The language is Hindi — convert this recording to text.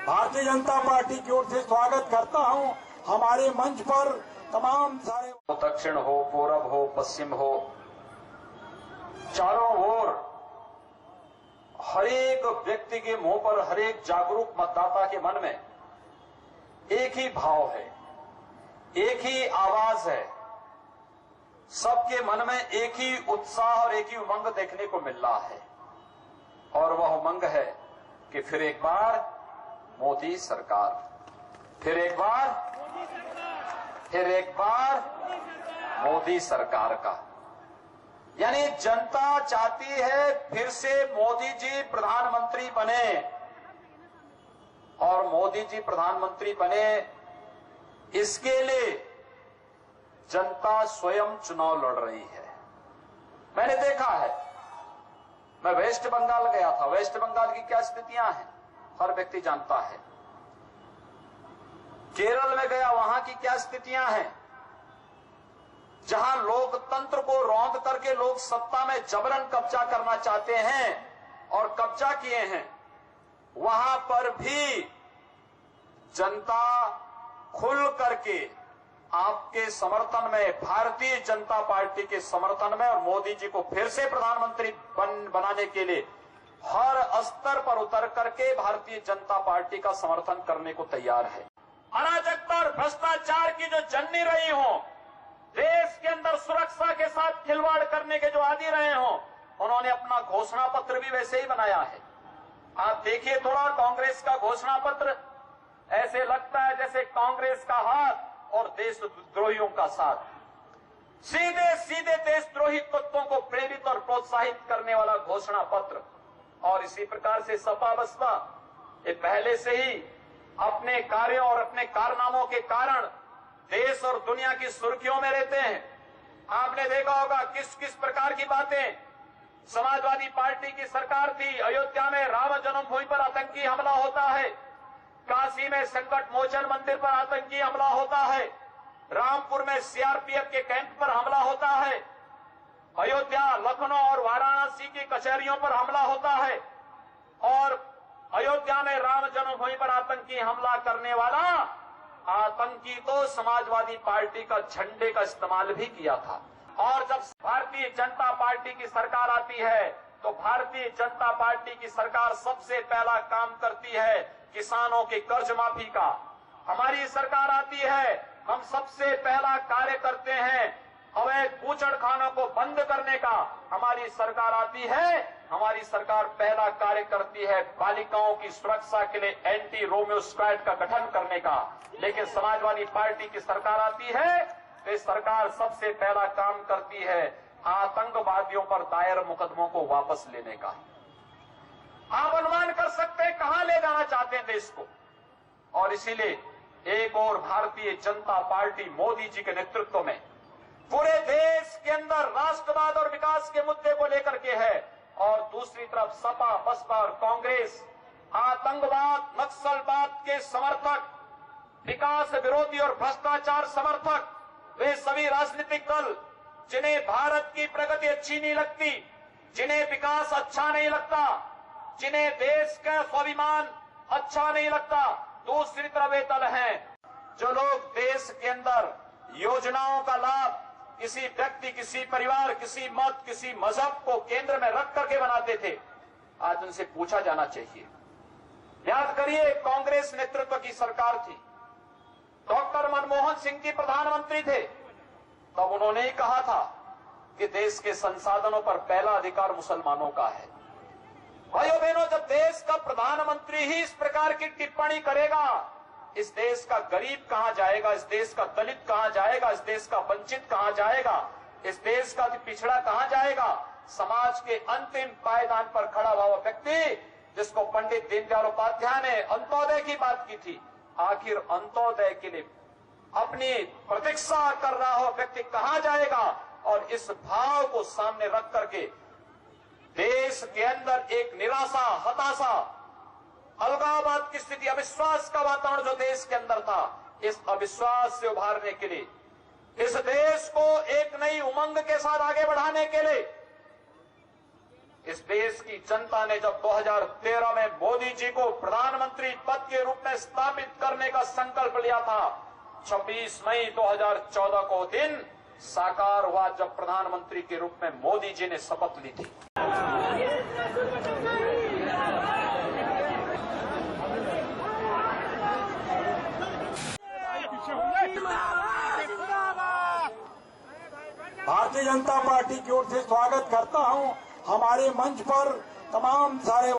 भारतीय जनता पार्टी की ओर से स्वागत करता हूं। हमारे मंच पर तमाम सारे दक्षिण हो, पूरब हो, पश्चिम हो, चारों ओर हरेक व्यक्ति के मुंह पर, हरेक जागरूक मतदाता के मन में एक ही भाव है, एक ही आवाज है। सबके मन में एक ही उत्साह और एक ही उमंग देखने को मिल रहा है, और वह उमंग है कि फिर एक बार मोदी सरकार, फिर एक बार मोदी सरकार का। यानी जनता चाहती है फिर से मोदी जी प्रधानमंत्री बने, और मोदी जी प्रधानमंत्री बने इसके लिए जनता स्वयं चुनाव लड़ रही है। मैंने देखा है, मैं वेस्ट बंगाल गया था। वेस्ट बंगाल की क्या स्थितियां हैं हर व्यक्ति जानता है। केरल में गया, वहां की क्या स्थितियां हैं, जहां लोकतंत्र को रौंद करके लोग सत्ता में जबरन कब्जा करना चाहते हैं और कब्जा किए हैं। वहां पर भी जनता खुल करके आपके समर्थन में, भारतीय जनता पार्टी के समर्थन में, और मोदी जी को फिर से प्रधानमंत्री बनाने के लिए हर स्तर पर उतर करके भारतीय जनता पार्टी का समर्थन करने को तैयार है। अराजकता और भ्रष्टाचार की जो जननी रही हो, देश के अंदर सुरक्षा के साथ खिलवाड़ करने के जो आदी रहे हो, उन्होंने अपना घोषणा पत्र भी वैसे ही बनाया है। आप देखिए थोड़ा कांग्रेस का घोषणा पत्र, ऐसे लगता है जैसे कांग्रेस का हाथ और देशद्रोहियों का साथ। सीधे सीधे देशद्रोही तत्वों को प्रेरित और प्रोत्साहित करने वाला घोषणा पत्र। और इसी प्रकार से सपा बसपा ये पहले से ही अपने कार्यों और अपने कारनामों के कारण देश और दुनिया की सुर्खियों में रहते हैं। आपने देखा होगा किस किस प्रकार की बातें। समाजवादी पार्टी की सरकार थी, अयोध्या में राम जन्मभूमि पर आतंकी हमला होता है, काशी में संकट मोचन मंदिर पर आतंकी हमला होता है, रामपुर में सीआरपीएफ के कैंप पर हमला होता है, अयोध्या, लखनऊ और वाराणसी की कचहरियों पर हमला होता है, और अयोध्या में राम जन्मभूमि पर आतंकी हमला करने वाला आतंकी तो समाजवादी पार्टी का झंडे का इस्तेमाल भी किया था। और जब भारतीय जनता पार्टी की सरकार आती है तो भारतीय जनता पार्टी की सरकार सबसे पहला काम करती है किसानों के कर्ज माफी का। हमारी सरकार आती है, हम सबसे पहला कार्य करते हैं अवैध बूचड़खानों को बंद करने का। हमारी सरकार आती है, हमारी सरकार पहला कार्य करती है बालिकाओं की सुरक्षा के लिए एंटी रोमियो स्क्वाड का गठन करने का। लेकिन समाजवादी पार्टी की सरकार आती है तो इस सरकार सबसे पहला काम करती है आतंकवादियों पर दायर मुकदमों को वापस लेने का। आप अनुमान कर सकते हैं कहां ले जाना चाहते हैं देश को। और इसीलिए एक और भारतीय जनता पार्टी मोदी जी के नेतृत्व में पूरे देश के अंदर राष्ट्रवाद और विकास के मुद्दे को लेकर के है, और दूसरी तरफ सपा बसपा और कांग्रेस आतंकवाद नक्सलवाद के समर्थक, विकास विरोधी और भ्रष्टाचार समर्थक, वे सभी राजनीतिक दल जिन्हें भारत की प्रगति अच्छी नहीं लगती, जिन्हें विकास अच्छा नहीं लगता, जिन्हें देश का स्वाभिमान अच्छा नहीं लगता, दूसरी तरफ वे दल हैं जो लोग देश के अंदर योजनाओं का लाभ किसी व्यक्ति, किसी परिवार, किसी मत, किसी मजहब को केंद्र में रख करके बनाते थे। आज उनसे पूछा जाना चाहिए। याद करिए, कांग्रेस नेतृत्व की सरकार थी, डॉक्टर मनमोहन सिंह जी प्रधानमंत्री थे, तब उन्होंने ही कहा था कि देश के संसाधनों पर पहला अधिकार मुसलमानों का है। भाइयों बहनों, जब देश का प्रधानमंत्री ही इस प्रकार की टिप्पणी करेगा, इस देश का गरीब कहां जाएगा, इस देश का दलित कहां जाएगा, इस देश का वंचित कहां जाएगा, इस देश का पिछड़ा कहां जाएगा। समाज के अंतिम पायदान पर खड़ा हुआ व्यक्ति, जिसको पंडित दीनदयाल उपाध्याय ने अंत्योदय की बात की थी, आखिर अंत्योदय के लिए अपनी प्रतीक्षा कर रहा हो व्यक्ति कहां जाएगा। और इस भाव को सामने रख करके देश के अंदर एक निराशा, हताशा, अलगाववाद की स्थिति, अविश्वास का वातावरण जो देश के अंदर था, इस अविश्वास से उभारने के लिए, इस देश को एक नई उमंग के साथ आगे बढ़ाने के लिए इस देश की जनता ने जब 2013 में मोदी जी को प्रधानमंत्री पद के रूप में स्थापित करने का संकल्प लिया था, 26 मई 2014 को दिन साकार हुआ जब प्रधानमंत्री के रूप में मोदी जी ने शपथ ली थी। भारतीय जनता पार्टी की ओर से स्वागत करता हूं। हमारे मंच पर तमाम सारे